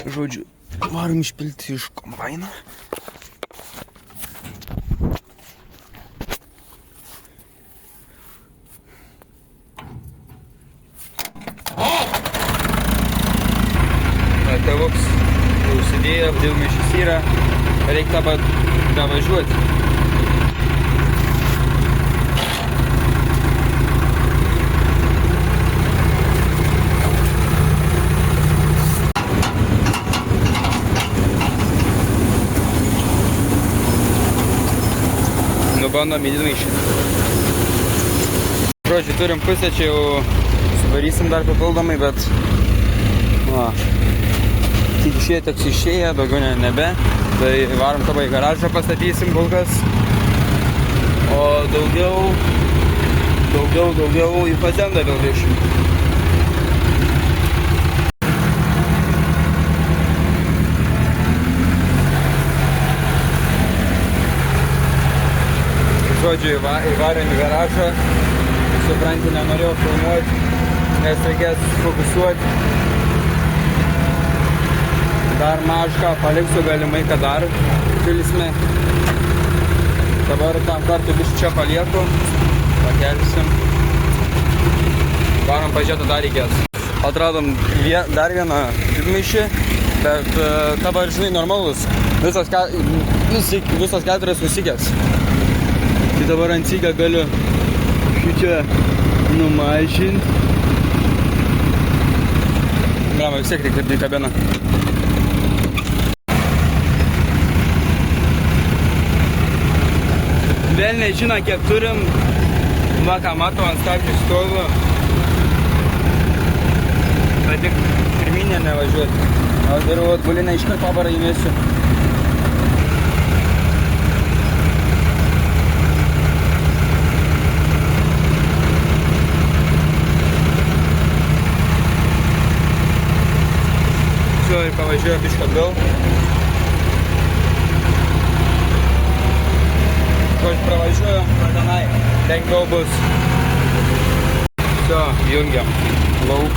Žodžiu, varom išpilti iš kombaino. Tėvuks jau užsidėjo, apdėlmaišis yra, reikia dabar davažiuoti. Nubandom į didmaišį. Žodžiu, turim pusę, čia jau suvarysim dar papildomai, bet tik išėję, teks išėję, daugiau nebe. Tai varom tavo į garažą pastatysim kol kas. O daugiau į fazendą vėl vežim. Žodžiu, įvarėm į garažą. Supranti, nenorėjau filmuoti, nes reikės fokusuoti. Dar mažką paliksiu, galimai, kad dar pilsime. Dabar tam kartu biškį čia palieku, pakelsim. Varom pažiūrėti, dar reikės. Atradom dar vieną didmaišį, bet dabar, žinai, normalus. Visos keturios nusikės. Tai dabar ant cygą galiu šičia numažinti. Galima vis tiek reikia į kabiną. Vėl nežino, kiek turim. Va, ką matau, ant stabdžių stoviu. Bet tik pirminė nevažiuoti. Aš darau atbulinę iškart pabarą įmėsiu. Все, ir pavažiuoju biškį atgal. Aš pravažiuoju, tenai lengviau bus. Все, jungiam. Lauk.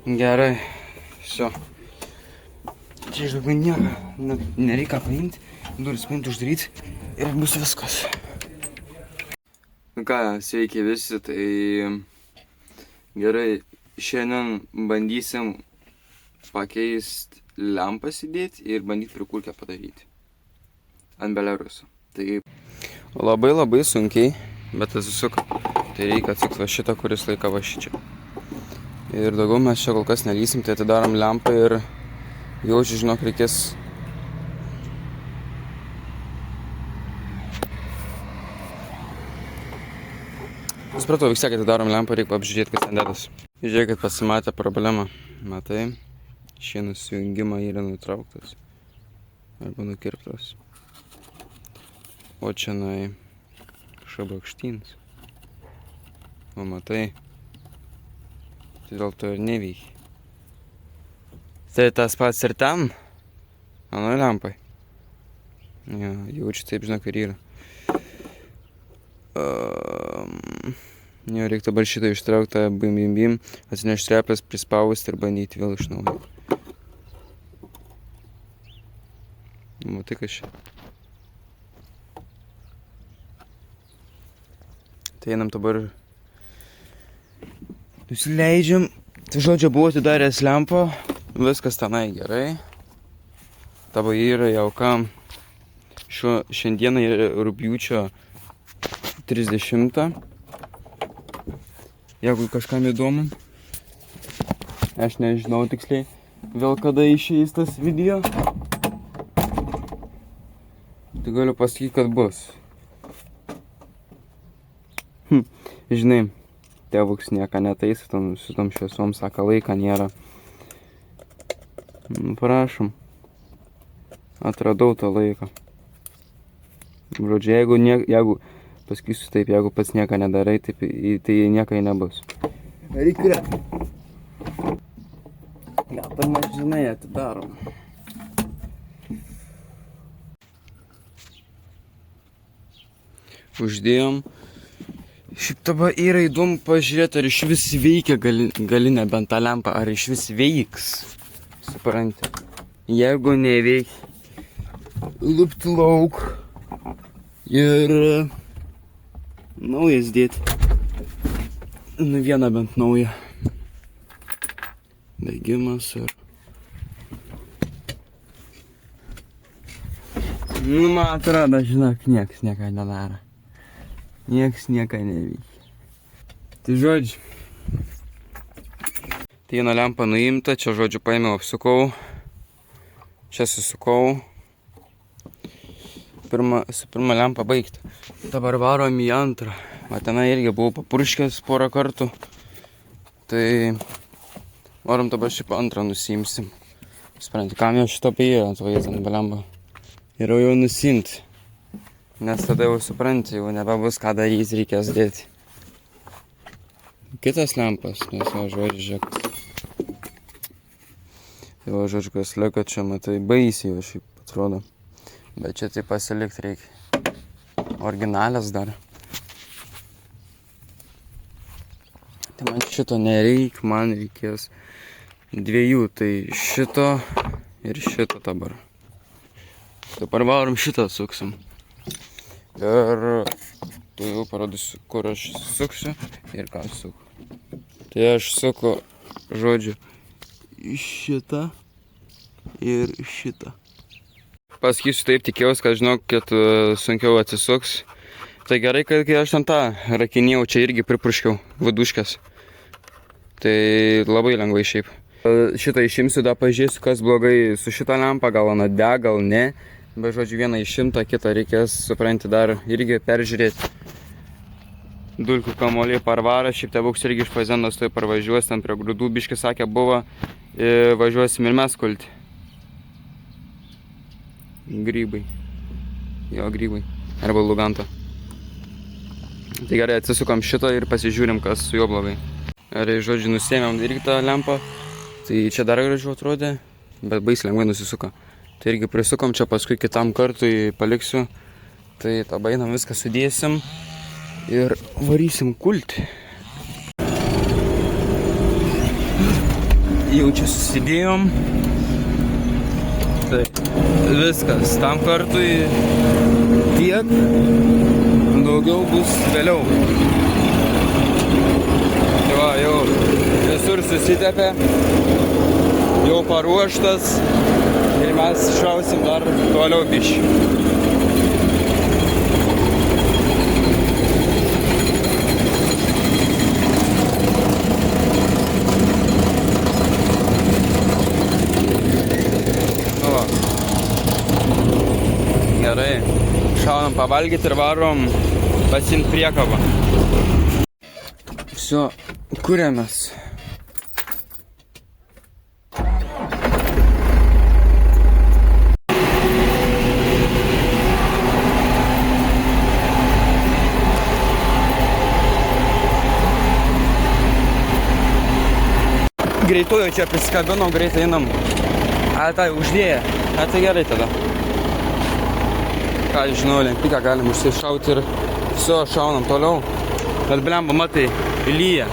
Gerai. Все. Čia iš daugiau nieko. Nereikia paimti. Duris paimti, uždaryti. Ir bus viskas. Nu ką, sveiki visi. Tai gerai. Šiandien bandysim pakeisti lempas įdėti ir bandyti prikulkę padaryti ant Beleruso. Tai labai sunkiai, bet atsisuka. Tai reikia atsukti va šitą, kuris laika va šičia. Ir daugiau mes čia kol kas nelysim, tai atidarom lempą ir jau čia, žinok, reikės supratau, vis tiek atidarom lempą, reikia apžiūrėti, kas ten dedas. Žiūrėkit, pasimatė problemą. Matai? Šieno sujungimą yra nutrauktas arba nukirptas. O čianai šabakštynas. O matai, tai dėl to ir neveikia. Tai tas pats ir tam, anoj lempai. Ja, jaučiu taip, žinok, ir yra. Jo, reikia dabar šitą ištrauktą bim, atsinešti replės, prispausti ir bandyti vėl iš naujo. Matai, kas čia. Tai einam dabar nusileidžiam. Tai žodžiu, buvau atidaręs lempą, viskas tenai gerai. Dabar yra jau kam. Šiandieną yra rugpjūčio 30. Jeigu kažkam įdomu. Aš nežinau tiksliai vėl kada išeis tas video. Tai galiu pasakyti, kad bus. Žinai, tėvuks nieko netaiso, su tom šviesom sako, laika nėra. Prašom. Atradau tą laiką. Žodžiu, jeigu pasakysiu taip, jeigu pats nieko nedarai, tai niekai nebus. Reikia. Gal tai mažinai atidarom. Uždėjom Šiaip dabar yra įdomu pažiūrėti, ar iš vis veikia galinė bent tą lempą, ar iš vis veiks. Supranti. Jeigu neveiks, lupti lauk ir naujas dėti. Nu vieną bent naują. Bėgimas ir... Nu, man atrodo, žinok, nieks nieko nedaro. Nieks nieko neveikia. Tai žodžiu. Tai viena lempa nuimta, čia žodžiu paėmiau, apsukau. Čia susukau. Su pirma lempa baigta. Dabar varom į antrą. Va tenai irgi buvau papurškęs porą kartų. Tai varom dabar šį antrą nusiimsim. Supranti, kam jau šito paėjo, atvaizdą lempa. Ir jau nusimti. Nes tada jau supranti, jau nebebus ką daryti, reikės dėti. Kitas lempas, nes va žodžiu, žiūrėk. Tai va žodžiu, kas lieka čia, matai, baisiai jau šiaip atrodo. Bet čia tai pasilikti reikia. Originalias dar. Tai man šito nereik, man reikės dviejų, tai šito ir šito dabar. Dabar varom šitą suksim. Ir tu jau parodysiu, kur aš suksiu ir ką suku. Tai aš suku, žodžiu, šitą ir šitą. Pasakysiu taip, tikėjausi, kad žinok, kad sunkiau atsisuks. Tai gerai, kad aš ten tą rakinėjau, čia irgi pripurškiau vaduškės. Tai labai lengvai šiaip. Šitą išimsiu, dar pažiūrėsiu, kas blogai su šitą lempą, gal ona deg, gal ne. Bet žodžiu, vieną išimtą, kitą reikės, supranti, dar irgi peržiūrėti. Dulkių kamuoliai parvarą, šiaip tėvuks irgi iš Fazendos tai parvažiuos, ten prie grūdų biškį sakė buvo, važiuosim ir mes kulti. Grybai. Jo, grybai. Arba luganta. Tai gerai, atsisukam šito ir pasižiūrim, kas su juo blogai. Gerai, žodžiu, nusėmėm irgi tą lempą. Tai čia dar gražiau atrodė, bet baisiai lengvai nusisuko. Tai irgi prisukom čia, paskui kitam kartui paliksiu. Tai tą bainą viską sudėsim ir varysim kulti. Jau čia susidėjom. Tai viskas, tam kartui tiek, daugiau bus vėliau. Tai va, jau visur susitepė, jau paruoštas. Ir mes šausim dar toliau bišį. O. Gerai. Šaunam pavalgyti ir varom pasiimt priekabą. Viso, kuriamės. Greituoju čia prisikabinau, greitai einam. A, tai uždėję. A, tai gerai tada. Ką žinau, lempiką galim užsišauti ir viso, šaunam toliau. Bet blemba, matai, lyja.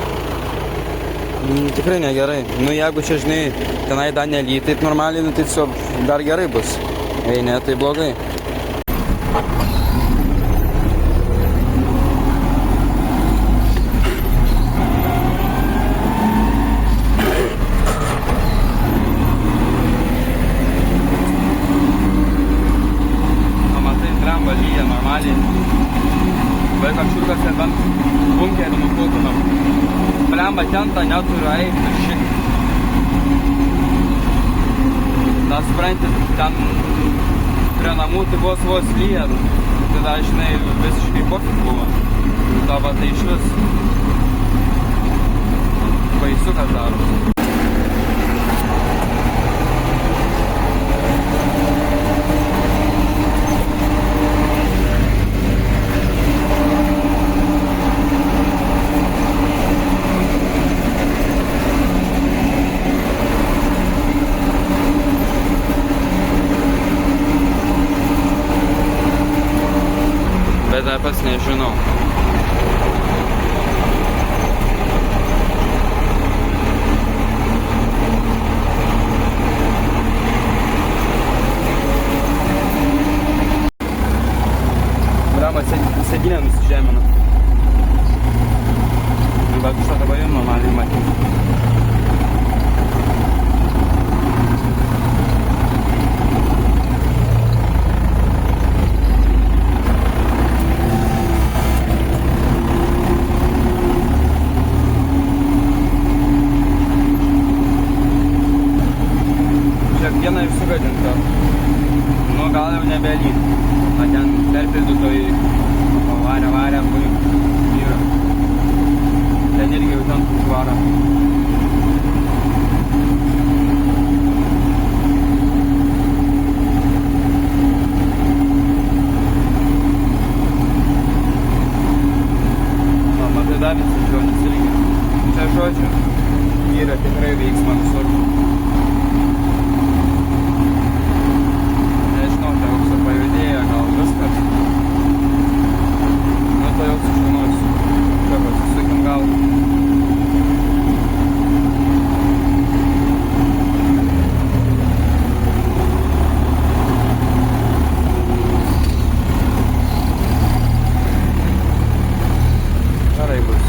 Tikrai negerai. Nu, jeigu čia, žinai, tenai dar nelyja, taip normaliai, nu, tai tiesiog dar gerai bus. Ei, ne, tai blogai. Bet kažkas ir bent bunkerį nukultumėm. Blemba, ten tą neturiu eiti šit. Na, supranti, ten prie namų tai vos lyja. Tada, žinai, visiškai pofik buvo. Dabar tai iš vis baisukas daro. Bet pats nežinau. sėdinę nusižemino. Bet už to dabar jau normaliai matyti. Viena iš sugadinta. Nu, gal jau nebelyt. Na, ten perpildytoj varė, yra. Ten irgi jau ten švara. Na, matai dar nesidžionis irgi. Čia žodžiu, yra tikrai veiksma visur. Pajudėję gal viskas. Nu, to jau sužinosiu. Čia pasisukim gal. Gerai bus.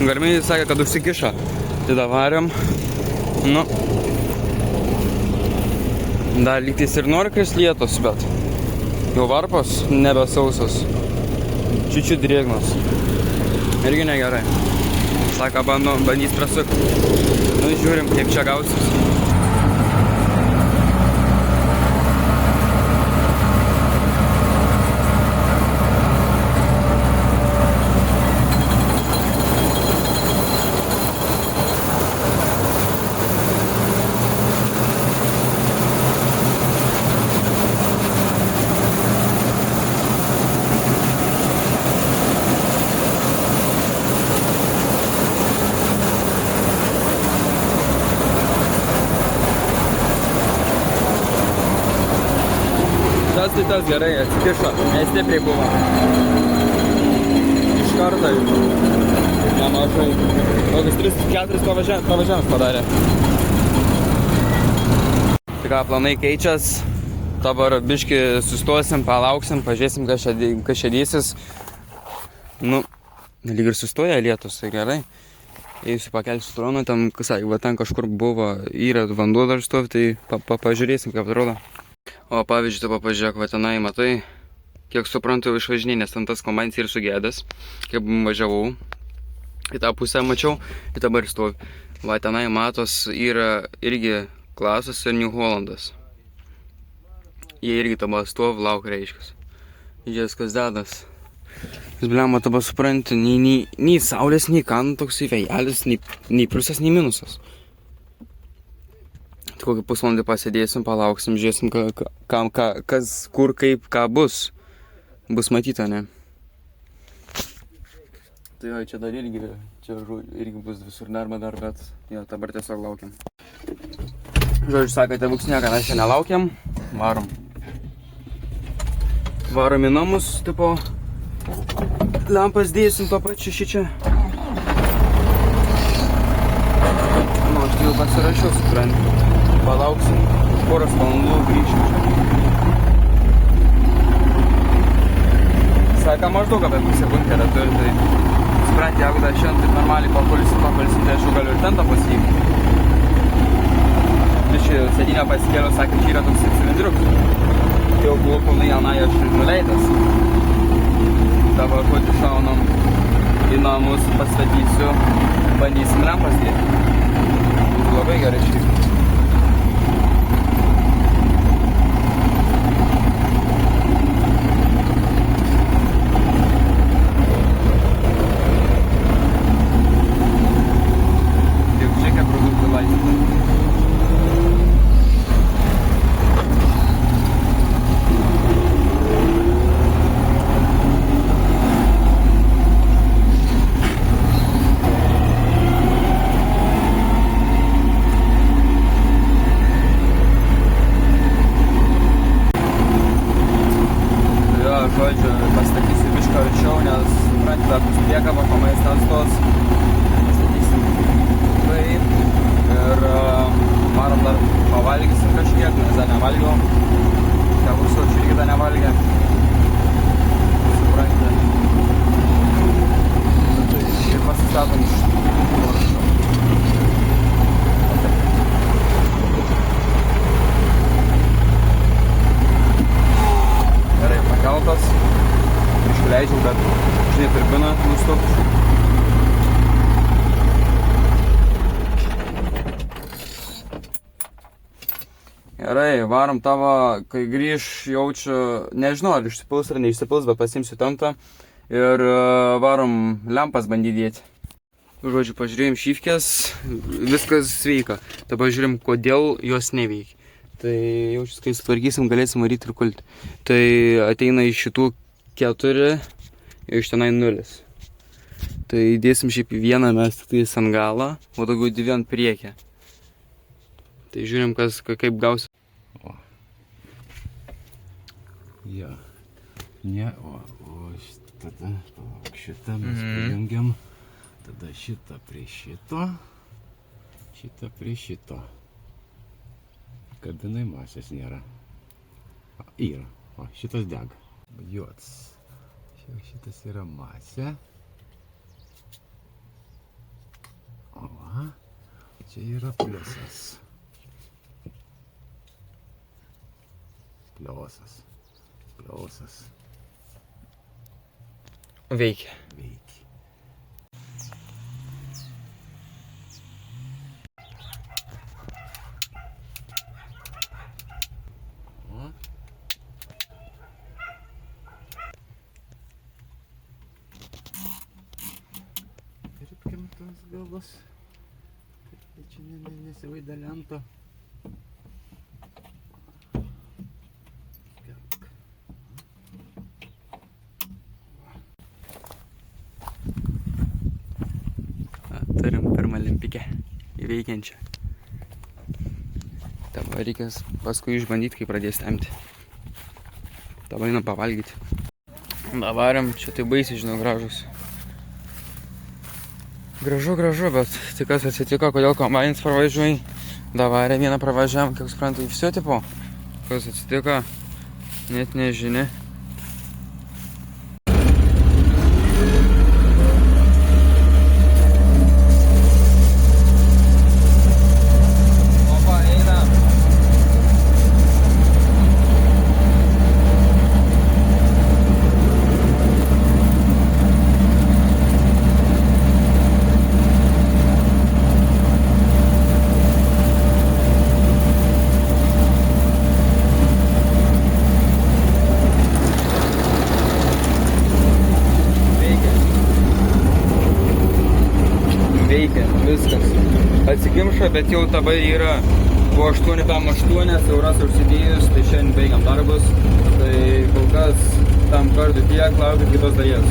Garmiai sakė, kad užsikiša. Tai davarėm. Nu, dar lygtais ir nori kris lietus, bet jau varpos nebe sausos, čiučiut drėgnos, irgi negerai. Sako, bandys prasukti. Nu, žiūrim, kiek čia gausis. Tai tas gerai, atsikišo, nestipriai buvo. Iš karto nemažai. Kokius 3-4 pavažiavimus padarė. Tai ką, planai keičias. Dabar biškį sustosim, palauksim, pažiūrėsim, kas čia dėsis. Nu, lyg ir sustoja lietus, tai gerai. Eisiu pakelsiu droną, ten kažkur buvo, yra vanduo dar stovi, tai pažiūrėsim, kaip atrodo. O pavyzdžiui, tu pažiūrėk, va tenai, matai, kiek suprantu išvažinė, nes ten tas kombainas ir sugėdęs, kaip važiavau, į tą pusę mačiau, ir dabar stovi. Va tenai matos yra irgi Klasas ir New Hollandas. Jie irgi dabar stovi, lauk reiškias. Žiūrės, kas dedas. Jis, bliamba, dabar supranti, nei saulės, nei kan toks vėjelis, nei pliusas, nei minusas. Kokį pusvalandį pasėdėsim, palauksim, žiūrėsim, kas, kur, kaip, ką bus. Bus matyta, ne? Tai va, čia dar irgi bus visur darba dar, bet jo, dabar tiesiog laukiam. Žodžiu, sakate, buksnieka, mes čia nelaukiam, varom. Varom į namus, tipo, lempas dėsim to pačiu šičia. Nu, aš tai jau pasirašiau, suprantu. Palauksim, už poros valandų grįžim. Saka, maždaug apie pusę bunkerą turi, tai supranti, jeigu dar šiandien taip normaliai papulsim, tai aš jau galiu ir tentą pasiimti. Biškai sėdinę pasikėliau, sakė, čia yra toks cilindriukas. Jau buvau pilnai anai aš nuleidęs. Dabar pati šaunam į namus, pastatysiu, bandysim lempas dėti. Būtų labai gerai šiaip. varom dar pavalgysim kažkiek, nes dar nevalgiau. Tėvus jau čia irgi dar nevalgė. Suprantate. Ir pasistatom iš poršo. Gerai, pakeltas. Išleidžiau, kad žinai turbiną nustups. Gerai, varom tavo, kai grįž jaučiu, nežinau ar išsipils ar neišsipils, bet pasimsiu tentą ir varom lempas bandydėti. Žodžiu, pažiūrėjom šyfkės, viskas sveika. Tai pažiūrėjom, kodėl jos neveikia. Tai jaučiu, kai sutvarkysim, galėsim varyti ir kulti. Tai ateina iš šitų 4 ir iš tenai 0. Tai dėsim šiaip vieną mes tik tais ant galą, o daugiau 2 ant priekį. Tai žiūrim, kaip gausi. O. Ja. Ne, o tada šitą mes prijungiam. Tada šitą prie šito. Šitą prie šito. Kabinai masės nėra. Yra. O, šitas dega. Jots. Šitas yra masė. O, čia yra pliusas. Pliusas. Veikia. O. Kirpkim tos galus. Tai čia nesivaida lento. Turim pirmą lempikę įveikiančią. Dabar reikės paskui išbandyti, kai pradės temti. Dabar einam pavalgyti. Davarėm, čia tai baisiai, žinau, gražus. Gražu, bet tai kas atsitiko, kodėl kombainis pravažiuoji. Davarė vieną pravažiavam, kiek suprantu, į viso tipo. Kas atsitiko, net nežinia. Veikia, viskas. Atsikimša, bet jau dabar yra po 8:08 euras užsidėjus, tai šiandien baigiam darbus. Tai kol kas tam kartui tiek, laukiu kitos dalies.